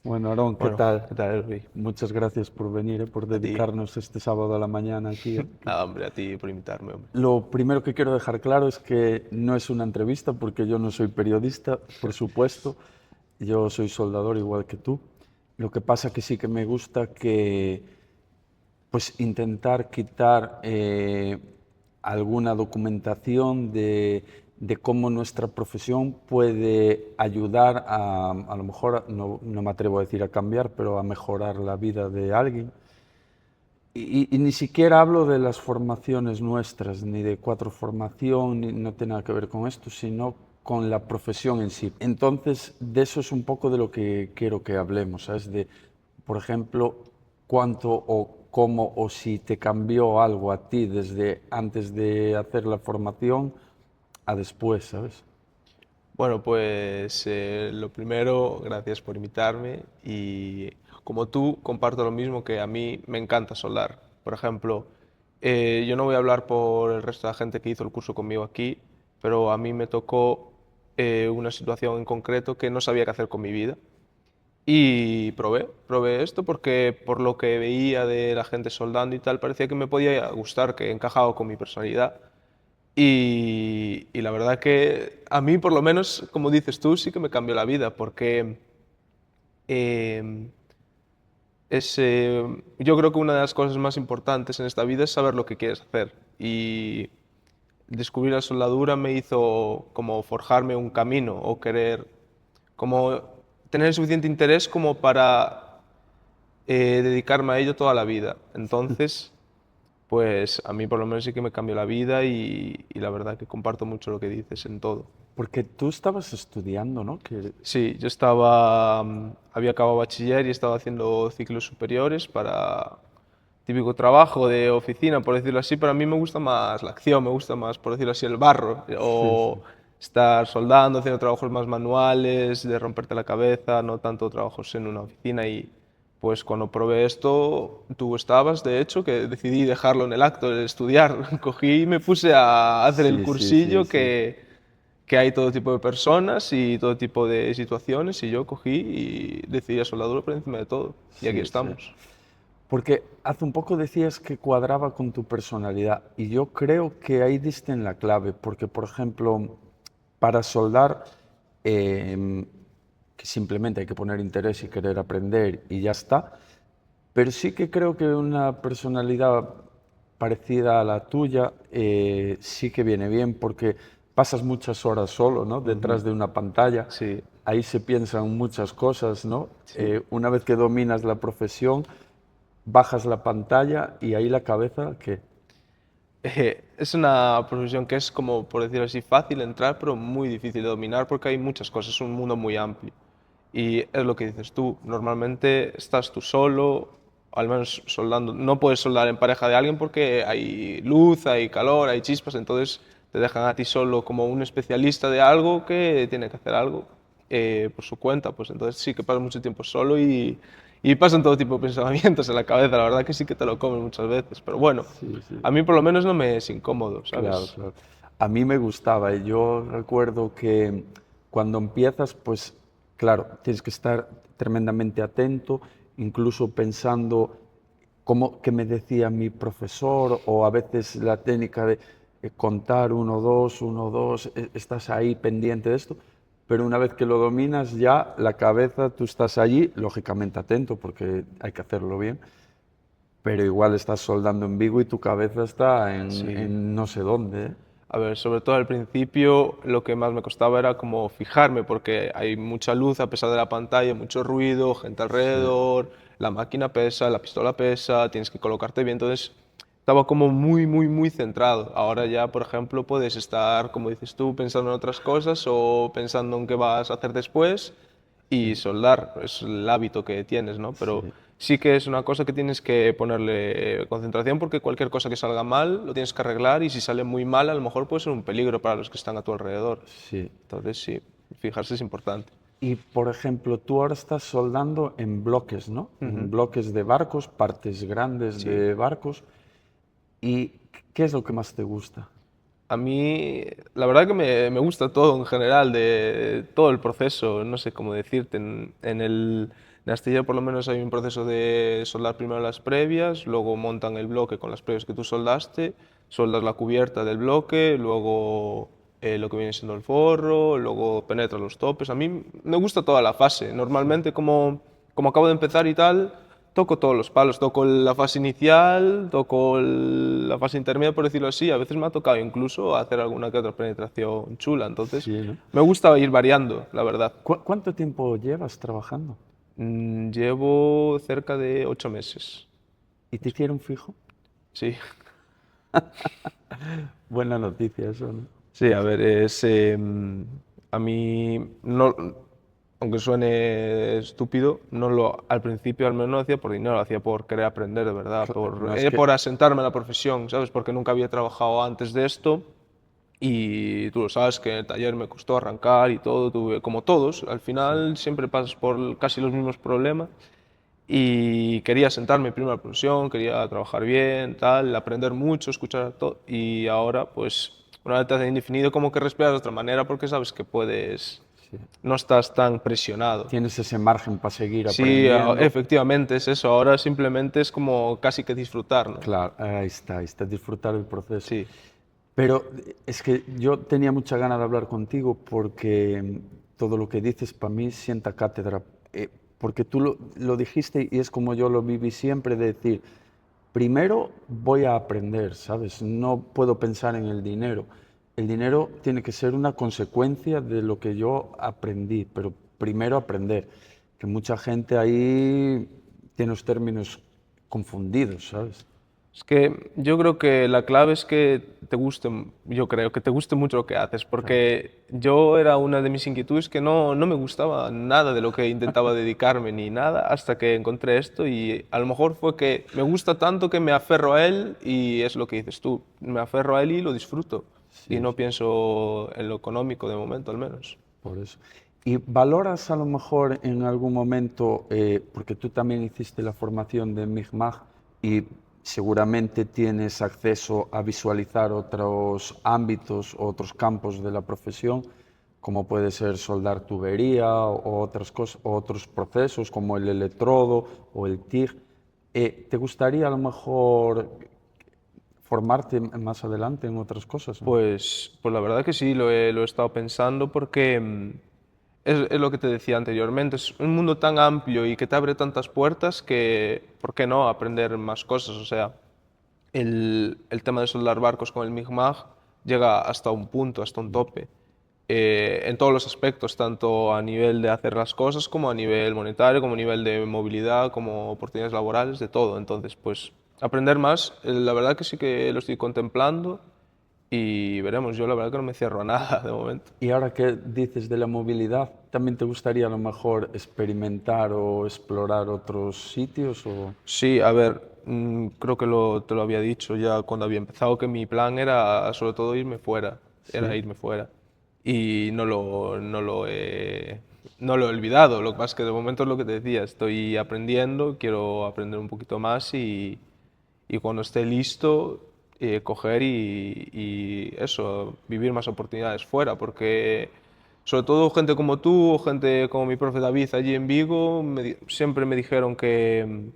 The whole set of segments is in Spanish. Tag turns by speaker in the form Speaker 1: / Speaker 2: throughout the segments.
Speaker 1: Bueno, Aarón, ¿qué
Speaker 2: Bueno,
Speaker 1: tal?
Speaker 2: ¿qué tal, Rui?
Speaker 1: Muchas gracias por venir, por
Speaker 2: A ti.
Speaker 1: dedicarnos este sábado a la mañana aquí.
Speaker 2: Nada, hombre, a ti por invitarme, hombre.
Speaker 1: Lo primero que quiero dejar claro es que no es una entrevista porque yo no soy periodista, por supuesto. Yo soy soldador igual que tú. Lo que pasa que sí que me gusta que pues intentar quitar alguna documentación de cómo nuestra profesión puede ayudar a lo mejor, no me atrevo a decir a cambiar, pero a mejorar la vida de alguien. Y ni siquiera hablo de las formaciones nuestras, ni de cuatro formación, ni, no tiene nada que ver con esto, sino con la profesión en sí. Entonces, de eso es un poco de lo que quiero que hablemos, ¿sabes? De, por ejemplo, cuánto o cómo o si te cambió algo a ti desde antes de hacer la formación a después, ¿sabes?
Speaker 2: Bueno, pues lo primero, gracias por invitarme y como tú, comparto lo mismo que a mí me encanta soldar. Por ejemplo, yo no voy a hablar por el resto de la gente que hizo el curso conmigo aquí, pero a mí me tocó una situación en concreto que no sabía qué hacer con mi vida. Y probé esto porque por lo que veía de la gente soldando y tal, parecía que me podía gustar, que encajaba con mi personalidad. Y la verdad que a mí, por lo menos, como dices tú, sí que me cambió la vida, porque eh, yo creo que una de las cosas más importantes en esta vida es saber lo que quieres hacer. Y descubrir la soldadura me hizo como forjarme un camino o querer, como tener el suficiente interés como para dedicarme a ello toda la vida. Entonces, pues a mí por lo menos sí que me cambió la vida y la verdad que comparto mucho lo que dices en todo.
Speaker 1: Porque tú estabas estudiando, ¿no? Que,
Speaker 2: Sí, yo estaba, había acabado bachiller y estaba haciendo ciclos superiores para típico trabajo de oficina, por decirlo así, pero a mí me gusta más la acción, me gusta más, por decirlo así, el barro,
Speaker 1: sí,
Speaker 2: o
Speaker 1: sí.
Speaker 2: estar soldando, haciendo trabajos más manuales, de romperte la cabeza, no tanto trabajos en una oficina y pues cuando probé esto, tú estabas, de hecho, que decidí dejarlo en el acto de estudiar, cogí y me puse a hacer el
Speaker 1: Sí, sí, sí,
Speaker 2: cursillo
Speaker 1: sí.
Speaker 2: que hay todo tipo de personas y todo tipo de situaciones y yo cogí y decidí a soldadura por encima de todo. Y aquí
Speaker 1: Sí, sí.
Speaker 2: estamos.
Speaker 1: Porque hace un poco decías que cuadraba con tu personalidad y yo creo que ahí diste en la clave, porque por ejemplo, para soldar, em, que simplemente hay que poner interés y querer aprender y ya está, pero sí que creo que una personalidad parecida a la tuya sí que viene bien porque pasas muchas horas solo, ¿no?
Speaker 2: Ujú.
Speaker 1: Detrás de una pantalla,
Speaker 2: Sí,
Speaker 1: ahí se piensan muchas cosas, ¿no?
Speaker 2: sí.
Speaker 1: Una vez que dominas la profesión, bajas la pantalla y ahí la cabeza que
Speaker 2: Es una profesión que es como, por decirlo así, fácil entrar, pero muy difícil de dominar porque hay muchas cosas, es un mundo muy amplio. Y es lo que dices tú, normalmente estás tú solo, al menos soldando, no puedes soldar en pareja de alguien porque hay luz, hay calor, hay chispas, entonces te dejan a ti solo como un especialista de algo que tiene que hacer algo por su cuenta, pues entonces sí que pasas mucho tiempo solo y pasan todo tipo de pensamientos en la cabeza, la verdad que sí que te lo comes muchas veces, pero bueno,
Speaker 1: sí, sí,
Speaker 2: a mí por lo menos no me es incómodo,
Speaker 1: claro,
Speaker 2: ¿sabes?
Speaker 1: claro. A mí me gustaba y yo recuerdo que cuando empiezas, pues claro, tienes que estar tremendamente atento, incluso pensando cómo que me decía mi profesor o a veces la técnica de contar uno, dos, estás ahí pendiente de esto, pero una vez que lo dominas ya la cabeza, tú estás allí, lógicamente atento porque hay que hacerlo bien, pero igual estás soldando en Vigo y tu cabeza está
Speaker 2: Sí.
Speaker 1: en no sé dónde, ¿eh?
Speaker 2: A ver, sobre todo al principio lo que más me costaba era como fijarme, porque hay mucha luz a pesar de la pantalla, mucho ruido, gente
Speaker 1: Sí,
Speaker 2: alrededor, la máquina pesa, la pistola pesa, tienes que colocarte bien, entonces estaba como muy centrado. Ahora ya, por ejemplo, puedes estar, como dices tú, pensando en otras cosas o pensando en qué vas a hacer después y
Speaker 1: sí,
Speaker 2: soldar, es el hábito que tienes, ¿no? Pero
Speaker 1: sí,
Speaker 2: sí que es una cosa que tienes que ponerle concentración porque cualquier cosa que salga mal lo tienes que arreglar y si sale muy mal a lo mejor puede ser un peligro para los que están a tu alrededor.
Speaker 1: sí.
Speaker 2: Entonces sí, fijarse es importante.
Speaker 1: Y por ejemplo, tú ahora estás soldando en bloques, ¿no? En
Speaker 2: Ujú.
Speaker 1: bloques de barcos, partes grandes
Speaker 2: Sí.
Speaker 1: de barcos. ¿Y qué es lo que más te gusta?
Speaker 2: A mí, la verdad que me gusta todo en general, de todo el proceso, no sé cómo decirte, en el En Astillero por lo menos hay un proceso de soldar primero las previas, luego montan el bloque con las previas que tú soldaste, soldas la cubierta del bloque, luego lo que viene siendo el forro, luego penetras los topes. A mí me gusta toda la fase. Normalmente como acabo de empezar y tal, toco todos los palos. Toco la fase inicial, toco la fase intermedia, por decirlo así. A veces me ha tocado incluso hacer alguna que otra penetración chula. Entonces,
Speaker 1: Sí, ¿no?
Speaker 2: me gusta ir variando, la verdad.
Speaker 1: ¿Cuánto tiempo llevas trabajando?
Speaker 2: Llevo cerca de 8 meses.
Speaker 1: ¿Y te hicieron fijo?
Speaker 2: Sí.
Speaker 1: Buena noticia eso, ¿no?
Speaker 2: Sí, a ver, a mí, no, aunque suene estúpido, al principio al menos no lo hacía por dinero, lo hacía por querer aprender de verdad,
Speaker 1: No, es que
Speaker 2: por asentarme en la profesión, ¿sabes? Porque nunca había trabajado antes de esto y tú lo sabes que en el taller me costó arrancar y todo, tuve, como todos, al final siempre pasas por casi los mismos problemas y quería sentarme primero en la profesión, quería trabajar bien, tal, aprender mucho, escuchar todo y ahora pues una vez te hacen indefinido como que respiras de otra manera porque sabes que puedes,
Speaker 1: sí,
Speaker 2: no estás tan presionado.
Speaker 1: tienes ese margen para seguir
Speaker 2: Sí,
Speaker 1: aprendiendo.
Speaker 2: efectivamente es eso, ahora simplemente es como casi que disfrutar, ¿no?
Speaker 1: Claro, ahí está, disfrutar del proceso.
Speaker 2: Sí,
Speaker 1: Pero es que yo tenía mucha ganas de hablar contigo porque todo lo que dices para mí sienta cátedra. Porque tú lo dijiste y es como yo lo viví siempre, de decir, primero voy a aprender, ¿sabes? No puedo pensar en el dinero. El dinero tiene que ser una consecuencia de lo que yo aprendí, pero primero aprender. Que mucha gente ahí tiene los términos confundidos, ¿sabes?
Speaker 2: es que yo creo que la clave es que te guste, yo creo que te guste mucho lo que haces,
Speaker 1: Claro.
Speaker 2: porque yo era una de mis inquietudes que no me gustaba nada de lo que intentaba dedicarme ni nada hasta que encontré esto y a lo mejor fue que me gusta tanto que me aferro a él y es lo que dices tú, me aferro a él y lo disfruto y
Speaker 1: Sí,
Speaker 2: no pienso en lo económico de momento al menos.
Speaker 1: por eso. ¿Y valoras a lo mejor en algún momento, porque tú también hiciste la formación de MIGMAG y seguramente tienes acceso a visualizar otros ámbitos, otros campos de la profesión, como puede ser soldar tubería o otras cosas, o otros procesos como el electrodo o el TIG? ¿Te gustaría a lo mejor formarte más adelante en otras cosas, no?
Speaker 2: Pues la verdad que sí, lo he estado pensando porque es lo que te decía anteriormente, es un mundo tan amplio y que te abre tantas puertas que, ¿por qué no aprender más cosas? O sea, el tema de soldar barcos con el MIG-MAG llega hasta un punto, hasta un tope, en todos los aspectos, tanto a nivel de hacer las cosas como a nivel monetario, como a nivel de movilidad, como oportunidades laborales, de todo. Entonces, pues aprender más, la verdad que sí que lo estoy contemplando y veremos. Yo la verdad que no me cierro a nada de momento.
Speaker 1: Y ahora que dices de la movilidad, ¿también te gustaría a lo mejor experimentar o explorar otros sitios? O...
Speaker 2: Sí, a ver, creo que te lo había dicho ya cuando había empezado que mi plan era sobre todo irme fuera, era
Speaker 1: Sí,
Speaker 2: irme fuera. Y no lo he olvidado, lo que pasa es que de momento es lo que te decía, estoy aprendiendo, quiero aprender un poquito más y cuando esté listo, coger y eso, vivir más oportunidades fuera, porque sobre todo gente como tú o gente como mi profe David allí en Vigo siempre me dijeron que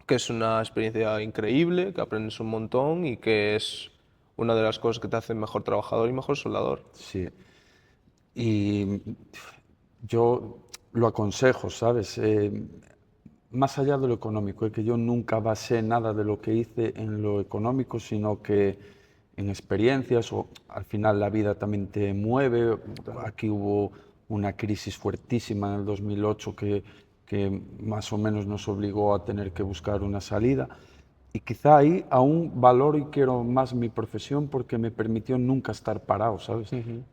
Speaker 2: es una experiencia increíble, que aprendes un montón y que es una de las cosas que te hace mejor trabajador y mejor soldador.
Speaker 1: sí. Y yo lo aconsejo, ¿sabes? Más allá de lo económico, es que yo nunca basé nada de lo que hice en lo económico, sino que en experiencias o al final la vida también te mueve. Aquí hubo una crisis fuertísima en el 2008 que más o menos nos obligó a tener que buscar una salida. Y quizá ahí aún valoro y quiero más mi profesión porque me permitió nunca estar parado, ¿sabes?
Speaker 2: Ujú.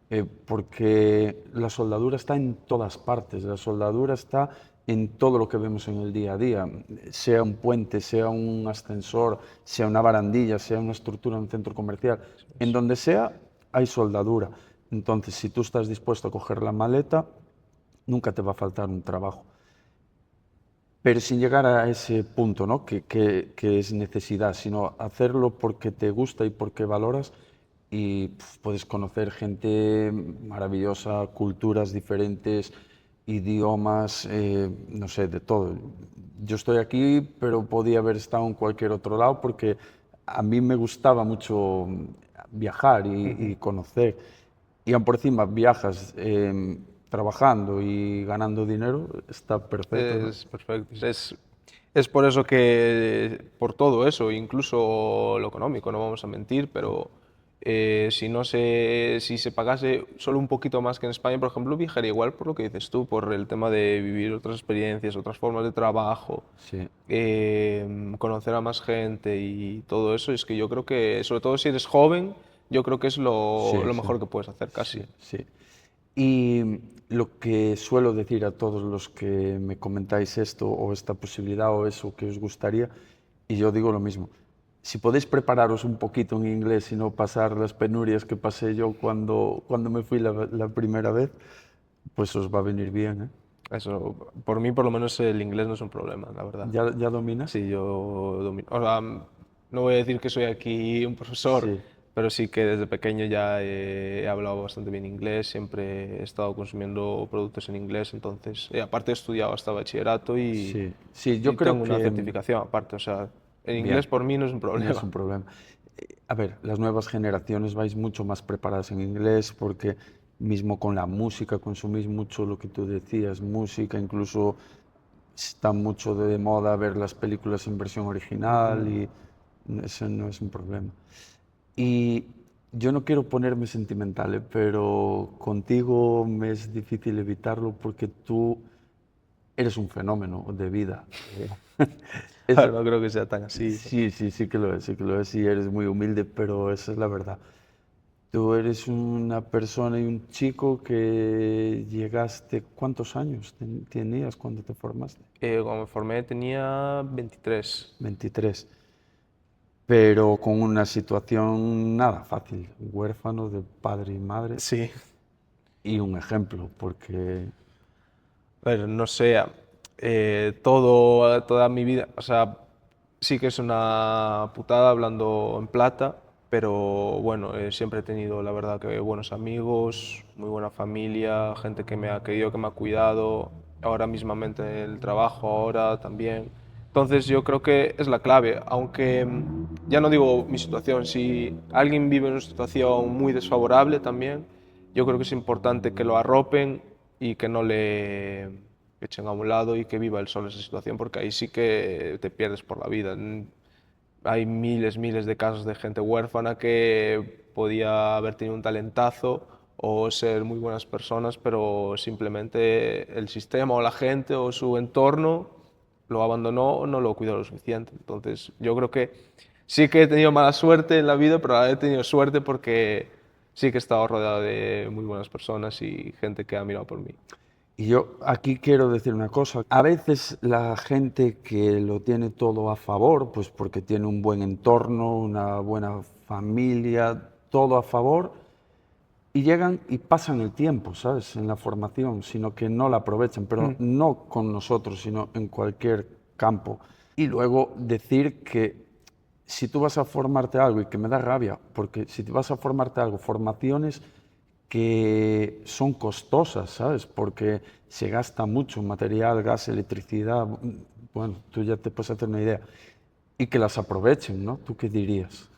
Speaker 1: Porque la soldadura está en todas partes, la soldadura está en todo lo que vemos en el día a día, sea un puente, sea un ascensor, sea una barandilla, sea una estructura en un centro comercial, en donde sea hay soldadura. Entonces, si tú estás dispuesto a coger la maleta, nunca te va a faltar un trabajo. Pero sin llegar a ese punto, ¿no? Que es necesidad, sino hacerlo porque te gusta y porque valoras y puedes conocer gente maravillosa, culturas diferentes idiomas, no sé, de todo. Yo estoy aquí, pero podía haber estado en cualquier otro lado porque a mí me gustaba mucho viajar y conocer. Y aun por encima viajas trabajando y ganando dinero, está perfecto, ¿no?
Speaker 2: Es perfecto. Es por eso que, por todo eso, incluso lo económico, no vamos a mentir, pero si se pagase solo un poquito más que en España, por ejemplo, viajaría igual por lo que dices tú, por el tema de vivir otras experiencias, otras formas de trabajo,
Speaker 1: Sí,
Speaker 2: conocer a más gente y todo eso. Es que yo creo que, sobre todo si eres joven, yo creo que es
Speaker 1: sí,
Speaker 2: lo
Speaker 1: sí,
Speaker 2: mejor que puedes hacer
Speaker 1: sí,
Speaker 2: casi.
Speaker 1: sí. Y lo que suelo decir a todos los que me comentáis esto o esta posibilidad o eso que os gustaría, y yo digo lo mismo, si podéis prepararos un poquito en inglés y no pasar las penurias que pasé yo cuando me fui la primera vez, pues os va a venir bien, ¿eh?
Speaker 2: Eso, por mí por lo menos el inglés no es un problema, la verdad.
Speaker 1: ¿Ya dominas?
Speaker 2: Sí, yo domino. O sea, no voy a decir que soy aquí un profesor,
Speaker 1: Sí,
Speaker 2: pero sí que desde pequeño ya he hablado bastante bien inglés, siempre he estado consumiendo productos en inglés, entonces, aparte he estudiado hasta bachillerato
Speaker 1: sí, sí, yo
Speaker 2: y
Speaker 1: creo
Speaker 2: tengo una
Speaker 1: que,
Speaker 2: certificación aparte, o sea, el inglés
Speaker 1: bien,
Speaker 2: por mí no es un
Speaker 1: no es
Speaker 2: problema.
Speaker 1: un problema. A ver, las nuevas generaciones vais mucho más preparadas en inglés porque mismo con la música consumís mucho lo que tú decías, música, incluso está mucho de moda ver las películas en versión original y eso no es un problema. Y yo no quiero ponerme sentimental, pero contigo me es difícil evitarlo porque tú eres un fenómeno de vida. Eso,
Speaker 2: No creo que sea tan así.
Speaker 1: sí, sí, sí que lo es, sí que lo es, y eres muy humilde, pero esa es la verdad. Tú eres una persona y un chico que llegaste, ¿cuántos años tenías cuando te formaste?
Speaker 2: Cuando me formé tenía 23.
Speaker 1: 23. Pero con una situación nada fácil, huérfano de padre y madre,
Speaker 2: Sí.
Speaker 1: y un ejemplo, porque
Speaker 2: A ver, no sé, toda mi vida, o sea, sí que es una putada hablando en plata, pero bueno, siempre he tenido, la verdad, que buenos amigos, muy buena familia, gente que me ha querido, que me ha cuidado, ahora mismamente en el trabajo, ahora también. Entonces yo creo que es la clave, aunque ya no digo mi situación, si alguien vive en una situación muy desfavorable también, yo creo que es importante que lo arropen y que no le echen a un lado y que viva él solo esa situación, porque ahí sí que te pierdes por la vida. Hay miles de casos de gente huérfana que podía haber tenido un talentazo o ser muy buenas personas, pero simplemente el sistema o la gente o su entorno lo abandonó o no lo cuidó lo suficiente. Entonces, yo creo que sí que he tenido mala suerte en la vida, pero he tenido suerte porque sí que he estado rodeado de muy buenas personas y gente que ha mirado por mí.
Speaker 1: y yo aquí quiero decir una cosa, a veces la gente que lo tiene todo a favor, pues porque tiene un buen entorno, una buena familia, todo a favor, y llegan y pasan el tiempo, ¿sabes? En la formación, sino que no la aprovechan, pero no con nosotros, sino en cualquier campo. Y luego decir que si tú vas a formarte algo, y que me da rabia, porque si te vas a formarte algo, formaciones que son costosas, ¿sabes? Porque se gasta mucho material, gas, electricidad, bueno, tú ya te puedes hacer una idea, y que las aprovechen, ¿no? ¿Tú qué dirías?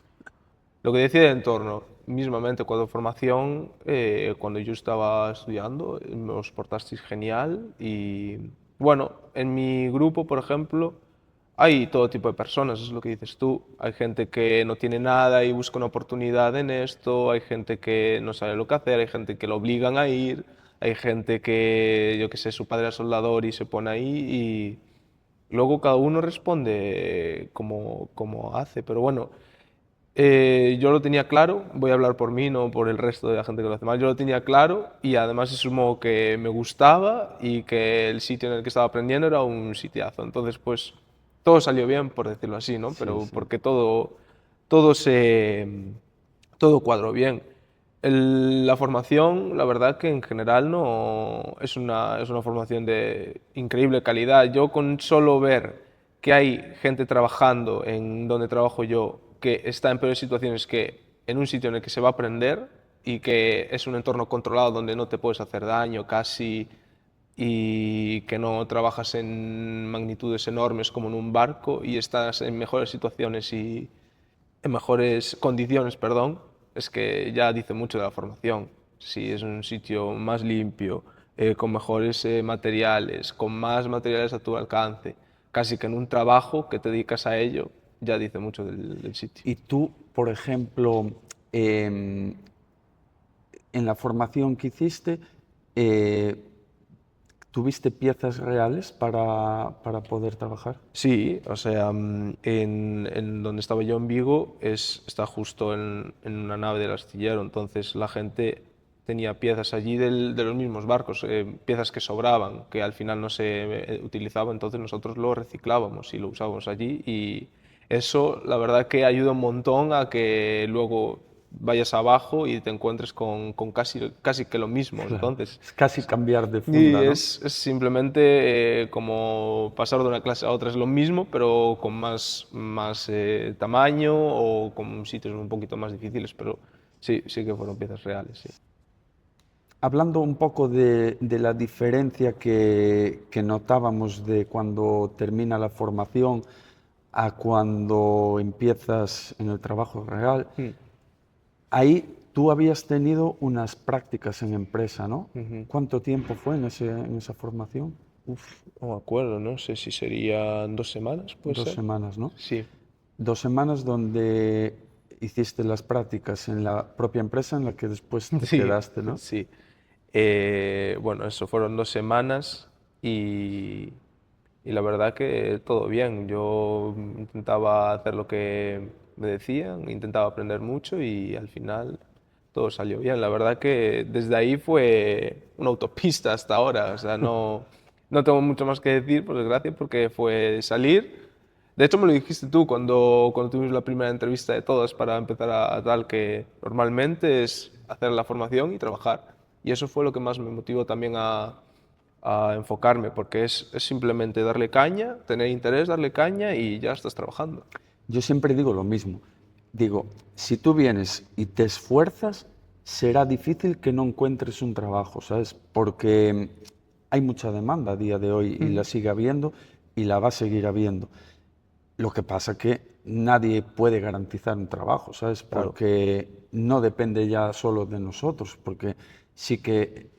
Speaker 2: Lo que decía del entorno, mismamente cuando formación, cuando yo estaba estudiando, os portasteis genial y bueno, en mi grupo, por ejemplo, hay todo tipo de personas, es lo que dices tú. Hay gente que no tiene nada y busca una oportunidad en esto, hay gente que no sabe lo que hacer, hay gente que lo obligan a ir, hay gente que, yo qué sé, su padre es soldador y se pone ahí y luego cada uno responde como hace, pero bueno. Yo lo tenía claro, voy a hablar por mí, no por el resto de la gente que lo hace mal. Yo lo tenía claro y además se sumó que me gustaba y que el sitio en el que estaba aprendiendo era un sitiazo. Entonces, pues todo salió bien, por decirlo así, ¿no?
Speaker 1: Sí,
Speaker 2: Pero
Speaker 1: sí.
Speaker 2: porque todo todo cuadró bien. La formación, la verdad que en general no es una formación de increíble calidad. Yo con solo ver que hay gente trabajando en donde trabajo yo que está en peores situaciones que en un sitio en el que se va a aprender y que es un entorno controlado donde no te puedes hacer daño casi, y que no trabajas en magnitudes enormes como en un barco y estás en mejores situaciones y en mejores condiciones, perdón, es que ya dice mucho de la formación. Si es un sitio más limpio, con mejores materiales, con más materiales a tu alcance, casi que en un trabajo que te dedicas a ello, ya dice mucho del sitio.
Speaker 1: Y tú, por ejemplo, em, en la formación que hiciste, eh, ¿tuviste piezas reales para poder trabajar?
Speaker 2: Sí, o sea, en donde estaba yo en Vigo está justo en una nave del astillero, entonces la gente tenía piezas allí de los mismos barcos, piezas que sobraban, que al final no se utilizaban, entonces nosotros lo reciclábamos y lo usábamos allí y eso la verdad que ayuda un montón a que luego vayas abajo y te encuentres con casi que lo mismo,
Speaker 1: Claro,
Speaker 2: entonces
Speaker 1: es casi cambiar de
Speaker 2: y
Speaker 1: funda, ¿no?
Speaker 2: es simplemente como pasar de una clase a otra, es lo mismo, pero con más tamaño o con sitios un poquito más difíciles, pero sí, sí que fueron piezas reales, sí.
Speaker 1: Hablando un poco de la diferencia que notábamos de cuando termina la formación a cuando empiezas en el trabajo real,
Speaker 2: Mm,
Speaker 1: ahí tú habías tenido unas prácticas en empresa, ¿no?
Speaker 2: ujú.
Speaker 1: ¿Cuánto tiempo fue en esa formación?
Speaker 2: Uf, no me acuerdo, no sé si serían 2 semanas, ¿puede
Speaker 1: 2 semanas, ¿no?
Speaker 2: Sí.
Speaker 1: 2 semanas donde hiciste las prácticas en la propia empresa en la que después te
Speaker 2: Sí,
Speaker 1: quedaste, ¿no?
Speaker 2: sí. Bueno, eso fueron 2 semanas y, y la verdad que todo bien. Yo intentaba hacer lo que me decían, intentaba aprender mucho y al final todo salió bien. La verdad que desde ahí fue una autopista hasta ahora. O sea, no tengo mucho más que decir, por desgracia, porque fue salir. De hecho, me lo dijiste tú cuando tuvimos la primera entrevista de todas para empezar a tal, que normalmente es hacer la formación y trabajar. Y eso fue lo que más me motivó también a enfocarme, porque es simplemente darle caña, tener interés, darle caña y ya estás trabajando.
Speaker 1: Yo siempre digo lo mismo. Digo, si tú vienes y te esfuerzas, será difícil que no encuentres un trabajo, ¿sabes? Porque hay mucha demanda a día de hoy y la
Speaker 2: Ujú.
Speaker 1: sigue habiendo y la va a seguir habiendo. Lo que pasa que nadie puede garantizar un trabajo, ¿sabes?
Speaker 2: Claro.
Speaker 1: Porque no depende ya solo de nosotros, porque sí que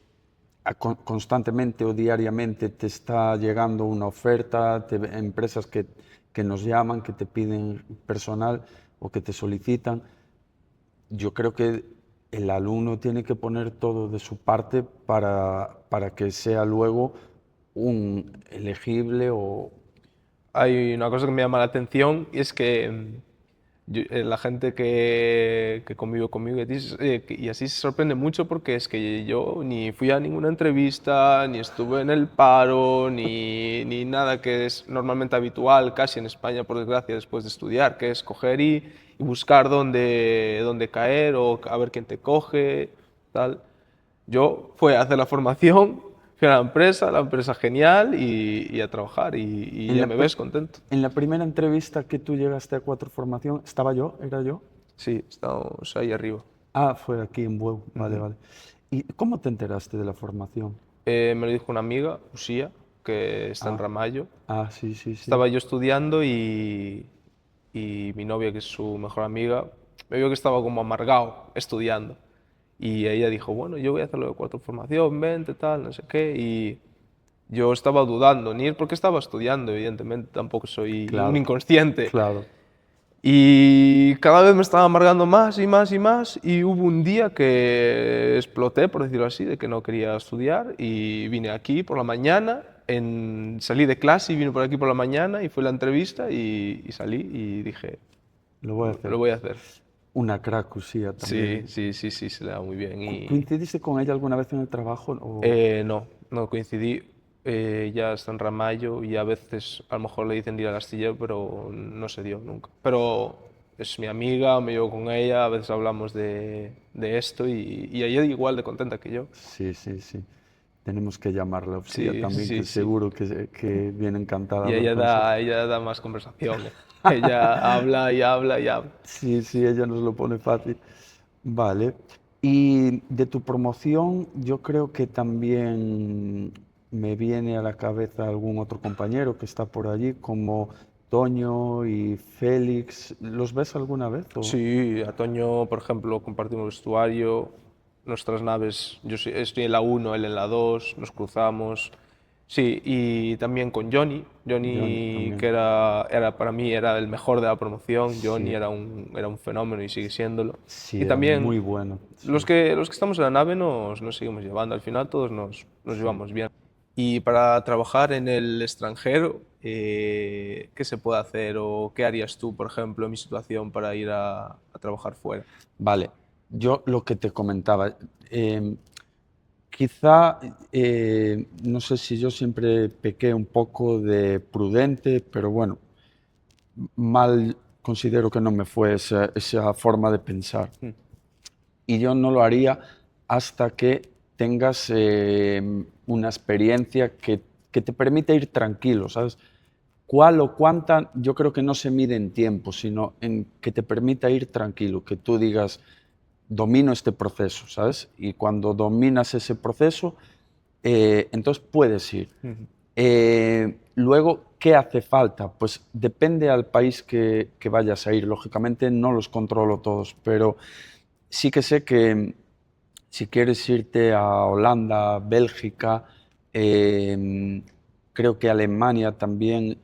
Speaker 1: constantemente o diariamente te está llegando una oferta, empresas que nos llaman, que te piden personal o que te solicitan. Yo creo que el alumno tiene que poner todo de su parte para que sea luego un elegible o...
Speaker 2: Hay una cosa que me llama la atención y es que la gente que convive conmigo y así se sorprende mucho porque es que yo ni fui a ninguna entrevista, ni estuve en el paro, ni nada que es normalmente habitual casi en España, por desgracia, después de estudiar, que es coger y buscar dónde caer o a ver quién te coge, tal. Yo fui a hacer la formación, fui a la empresa genial y a trabajar y
Speaker 1: En
Speaker 2: ya
Speaker 1: la,
Speaker 2: me ves contento.
Speaker 1: en la primera entrevista que tú llegaste a Cuatro Formación, ¿estaba yo? ¿Era yo?
Speaker 2: Sí, estamos ahí arriba.
Speaker 1: Ah, fue aquí en Bueu, vale,
Speaker 2: Ujú.
Speaker 1: vale. ¿Y cómo te enteraste de la formación?
Speaker 2: Me lo dijo una amiga, Usía, que está en
Speaker 1: Ah,
Speaker 2: Ramallo.
Speaker 1: sí, sí, sí.
Speaker 2: Estaba yo estudiando y mi novia, que es su mejor amiga, me vio que estaba como amargado estudiando. Y ella dijo, bueno, yo voy a hacerlo de cuatro formación, vente, tal, no sé qué. Y yo estaba dudando, ni es porque estaba estudiando, evidentemente, tampoco soy un
Speaker 1: Claro,
Speaker 2: inconsciente.
Speaker 1: claro.
Speaker 2: Y cada vez me estaba amargando más y más y más y hubo un día que exploté, por decirlo así, de que no quería estudiar y vine aquí por la mañana, salí de clase y vine por aquí por la mañana y fue la entrevista y salí y dije,
Speaker 1: Lo voy a
Speaker 2: lo
Speaker 1: hacer.
Speaker 2: voy a hacer.
Speaker 1: Una cracusía
Speaker 2: Sí,
Speaker 1: también.
Speaker 2: sí, sí, sí, se le da muy bien y
Speaker 1: ¿Coincidiste con ella alguna vez en el trabajo?
Speaker 2: no coincidí. Ya está en Ramallo y a veces a lo mejor le dicen de ir al astillero, pero no se dio nunca. Pero es mi amiga, me llevo con ella, a veces hablamos de esto y ella igual de contenta que yo.
Speaker 1: Sí, sí, sí. Tenemos que llamarla a Usía
Speaker 2: Sí,
Speaker 1: también, que
Speaker 2: sí, sí.
Speaker 1: seguro que viene encantada a
Speaker 2: Y
Speaker 1: hablar con nosotros.
Speaker 2: ella da más conversación. Ella habla y habla y habla.
Speaker 1: Sí, sí, ella nos lo pone fácil. Vale. Y de tu promoción, yo creo que también me viene a la cabeza algún otro compañero que está por allí, como Toño y Félix. ¿Los ves alguna vez?
Speaker 2: Sí, a Toño, por ejemplo, compartimos vestuario, nuestras naves, estoy en la uno, él en la 2, nos cruzamos. Sí, y también con Johnny.
Speaker 1: Johnny
Speaker 2: Johnny,
Speaker 1: también.
Speaker 2: que era para mí era el mejor de la promoción. Johnny
Speaker 1: Sí,
Speaker 2: era un fenómeno y sigue siéndolo.
Speaker 1: sí,
Speaker 2: Y
Speaker 1: era
Speaker 2: también
Speaker 1: muy bueno. Sí.
Speaker 2: los que estamos en la nave nos seguimos llevando. Al final todos nos
Speaker 1: Sí.
Speaker 2: llevamos bien. Y para trabajar en el extranjero, ¿qué se puede hacer o qué harías tú, por ejemplo, en mi situación para ir a trabajar fuera?
Speaker 1: Vale, yo lo que te comentaba, em, quizá, no sé si yo siempre pequé un poco de prudente, pero bueno, mal considero que no me fue esa forma de pensar.
Speaker 2: Mm.
Speaker 1: Y yo no lo haría hasta que tengas una experiencia que te permita ir tranquilo, ¿sabes? ¿Cuál o cuánta? Yo creo que no se mide en tiempo, sino en que te permita ir tranquilo, que tú digas, domino este proceso, ¿sabes? Y cuando dominas ese proceso, entonces puedes ir.
Speaker 2: Ujú.
Speaker 1: Luego, ¿qué hace falta? Pues depende al país que vayas a ir. Lógicamente no los controlo todos, pero sí que sé que si quieres irte a Holanda, Bélgica, creo que Alemania también,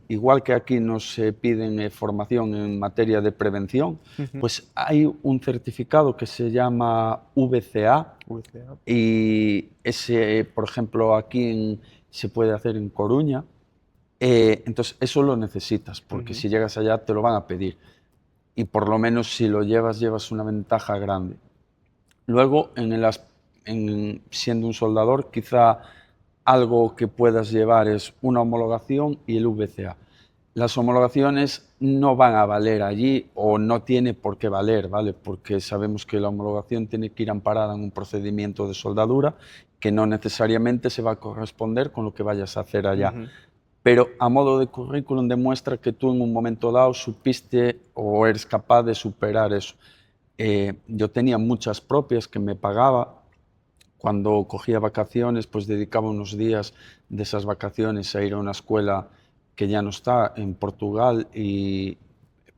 Speaker 1: igual que aquí nos piden formación en materia de prevención,
Speaker 2: Ujú.
Speaker 1: pues hay un certificado que se llama VCA
Speaker 2: VCA.
Speaker 1: y ese, por ejemplo, aquí se puede hacer en Coruña. Entonces, eso lo necesitas, porque
Speaker 2: Ujú.
Speaker 1: si llegas allá te lo van a pedir y por lo menos si lo llevas, llevas una ventaja grande. Luego, siendo un soldador, quizá algo que puedas llevar es una homologación y el VCA. Las homologaciones no van a valer allí o no tiene por qué valer, ¿vale? Porque sabemos que la homologación tiene que ir amparada en un procedimiento de soldadura que no necesariamente se va a corresponder con lo que vayas a hacer allá.
Speaker 2: Ujú.
Speaker 1: Pero a modo de currículum demuestra que tú en un momento dado supiste o eres capaz de superar eso. Yo tenía muchas propias que me pagaba. Cuando cogía vacaciones, pues dedicaba unos días de esas vacaciones a ir a una escuela que ya no está en Portugal,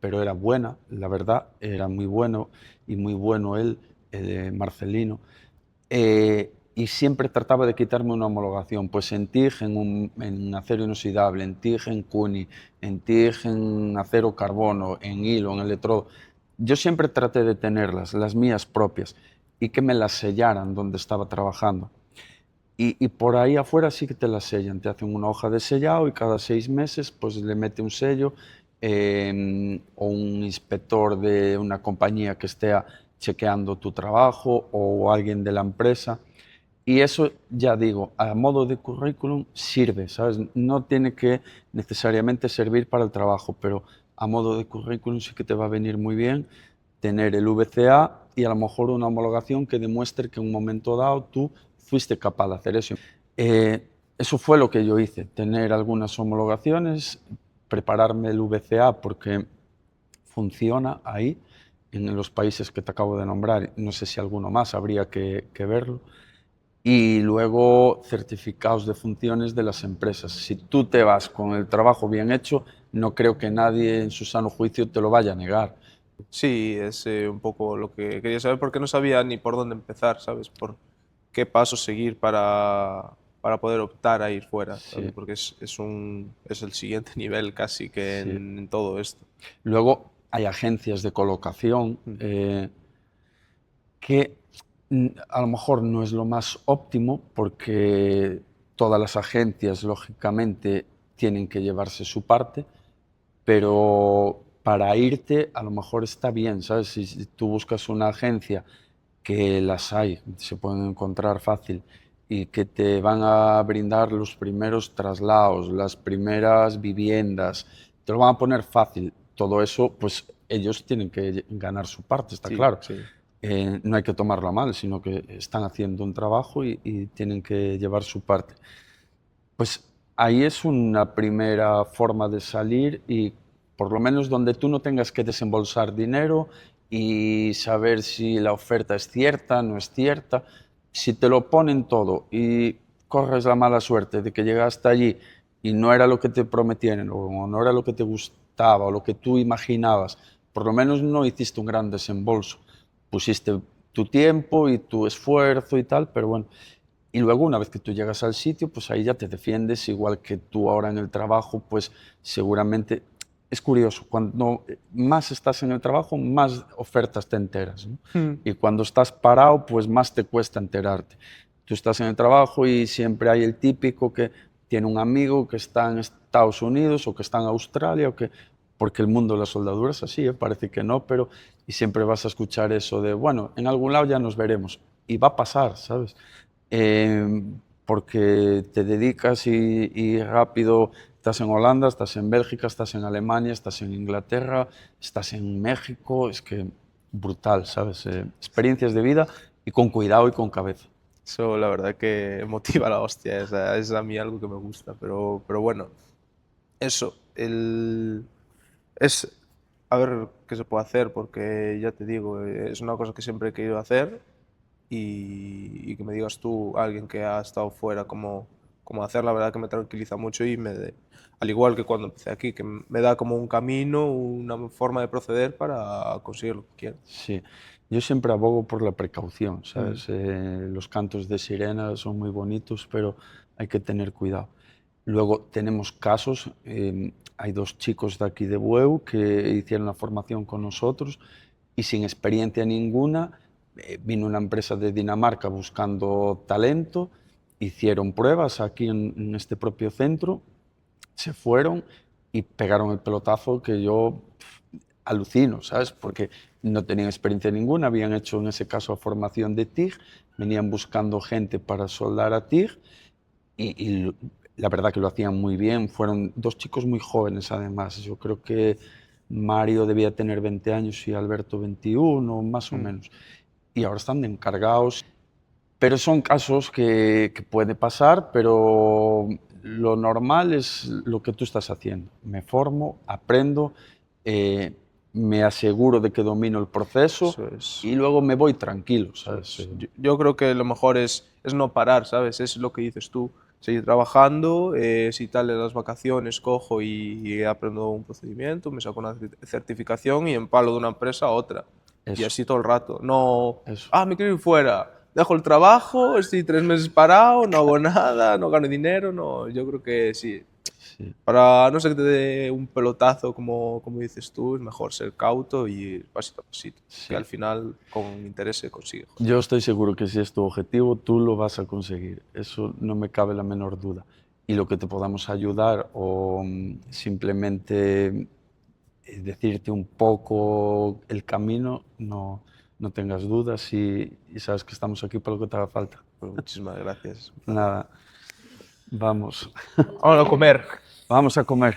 Speaker 1: pero era buena, la verdad, era muy bueno y muy bueno él, Marcelino. Y siempre trataba de quitarme una homologación, pues en TIG, en acero inoxidable, en TIG, en CUNY, en TIG, en acero carbono, en hilo, en electrodo. Yo siempre traté de tenerlas, las mías propias, y que me las sellaran donde estaba trabajando. Y por ahí afuera sí que te las sellan, te hacen una hoja de sellado y cada 6 meses pues le mete un sello o un inspector de una compañía que esté chequeando tu trabajo o alguien de la empresa. Y eso, ya digo, a modo de currículum sirve, ¿sabes? No tiene que necesariamente servir para el trabajo, pero a modo de currículum sí que te va a venir muy bien tener el VCA y a lo mejor una homologación que demuestre que en un momento dado tú fuiste capaz de hacer eso. Eso fue lo que yo hice, tener algunas homologaciones, prepararme el VCA porque funciona ahí, en los países que te acabo de nombrar, no sé si alguno más, habría que verlo. Y luego certificados de funciones de las empresas. Si tú te vas con el trabajo bien hecho, no creo que nadie en su sano juicio te lo vaya a negar.
Speaker 2: Sí, es un poco lo que quería saber porque no sabía ni por dónde empezar, ¿sabes? Por qué paso seguir para poder optar a ir fuera, ¿sabes?
Speaker 1: Sí,
Speaker 2: Porque es el siguiente nivel casi que
Speaker 1: sí.
Speaker 2: en todo esto.
Speaker 1: Luego hay agencias de colocación
Speaker 2: Ujú.
Speaker 1: que a lo mejor no es lo más óptimo porque todas las agencias, lógicamente, tienen que llevarse su parte, pero para irte a lo mejor está bien, ¿sabes? Si tú buscas una agencia, que las hay, se pueden encontrar fácil, y que te van a brindar los primeros traslados, las primeras viviendas, te lo van a poner fácil. Todo eso, pues ellos tienen que ganar su parte, está
Speaker 2: Sí,
Speaker 1: claro.
Speaker 2: sí.
Speaker 1: No hay que tomarlo a mal, sino que están haciendo un trabajo y tienen que llevar su parte. Pues ahí es una primera forma de salir y por lo menos donde tú no tengas que desembolsar dinero y saber si la oferta es cierta, no es cierta. Si te lo ponen todo y corres la mala suerte de que llegaste allí y no era lo que te prometieron o no era lo que te gustaba o lo que tú imaginabas, por lo menos no hiciste un gran desembolso. Pusiste tu tiempo y tu esfuerzo y tal, pero bueno. Y luego, una vez que tú llegas al sitio, pues ahí ya te defiendes, igual que tú ahora en el trabajo, pues seguramente es curioso, cuando más estás en el trabajo, más ofertas te enteras, ¿no?
Speaker 2: Mm.
Speaker 1: Y cuando estás parado, pues más te cuesta enterarte. Tú estás en el trabajo y siempre hay el típico que tiene un amigo que está en Estados Unidos o que está en Australia, o que, porque el mundo de la soldadura es así, parece que no, pero y siempre vas a escuchar eso de, bueno, en algún lado ya nos veremos. Y va a pasar, ¿sabes? Porque te dedicas y rápido estás en Holanda, estás en Bélgica, estás en Alemania, estás en Inglaterra, estás en México, es que brutal, ¿sabes? Experiencias de vida y con cuidado y con cabeza.
Speaker 2: Eso la verdad que motiva la hostia, es a mí algo que me gusta, pero bueno, eso, es a ver qué se puede hacer, porque ya te digo, es una cosa que siempre he querido hacer y que me digas tú, alguien que ha estado fuera, cómo hacer, la verdad que me tranquiliza mucho y al igual que cuando empecé aquí, que me da como un camino, una forma de proceder para conseguir lo que quiero.
Speaker 1: Sí, yo siempre abogo por la precaución,
Speaker 2: Mm.
Speaker 1: ¿sabes? Los cantos de sirena son muy bonitos, pero hay que tener cuidado. Luego tenemos casos, hay dos chicos de aquí de Bueu que hicieron la formación con nosotros y sin experiencia ninguna, vino una empresa de Dinamarca buscando talento, hicieron pruebas aquí en este propio centro, se fueron y pegaron el pelotazo que yo alucino, ¿sabes? Porque no tenían experiencia ninguna, habían hecho en ese caso formación de TIG, venían buscando gente para soldar a TIG y la verdad que lo hacían muy bien. Fueron dos chicos muy jóvenes además. Yo creo que Mario debía tener 20 años y Alberto 21, más o
Speaker 2: Mm.
Speaker 1: menos. Y ahora están de encargados. Pero son casos que puede pasar, pero lo normal es lo que tú estás haciendo. Me formo, aprendo, eh, me aseguro de que domino el proceso
Speaker 2: Eso es.
Speaker 1: y luego me voy tranquilo,
Speaker 2: Eso
Speaker 1: ¿sabes?
Speaker 2: es. Yo creo que lo mejor es no parar, ¿sabes? Es lo que dices tú. Seguir trabajando, si tal en las vacaciones cojo y aprendo un procedimiento, me saco una certificación y empalo de una empresa a otra. Y
Speaker 1: Eso,
Speaker 2: así todo el rato. No,
Speaker 1: eso.
Speaker 2: me quiero ir fuera, dejo el trabajo, estoy 3 meses parado, no hago nada, no gano dinero, no. Yo creo que sí.
Speaker 1: Sí,
Speaker 2: Para no ser que te dé un pelotazo, como dices tú, es mejor ser cauto y ir pasito a pasito, que
Speaker 1: sí.
Speaker 2: al final con interés se consigue. Joder.
Speaker 1: Yo estoy seguro que si es tu objetivo, tú lo vas a conseguir. Eso no me cabe la menor duda. Y lo que te podamos ayudar o simplemente decirte un poco el camino, no, no tengas dudas y sabes que estamos aquí para lo que te haga falta.
Speaker 2: Pues muchísimas gracias. Un placer.
Speaker 1: Nada, vamos,
Speaker 2: Vamos a comer.
Speaker 1: vamos a comer.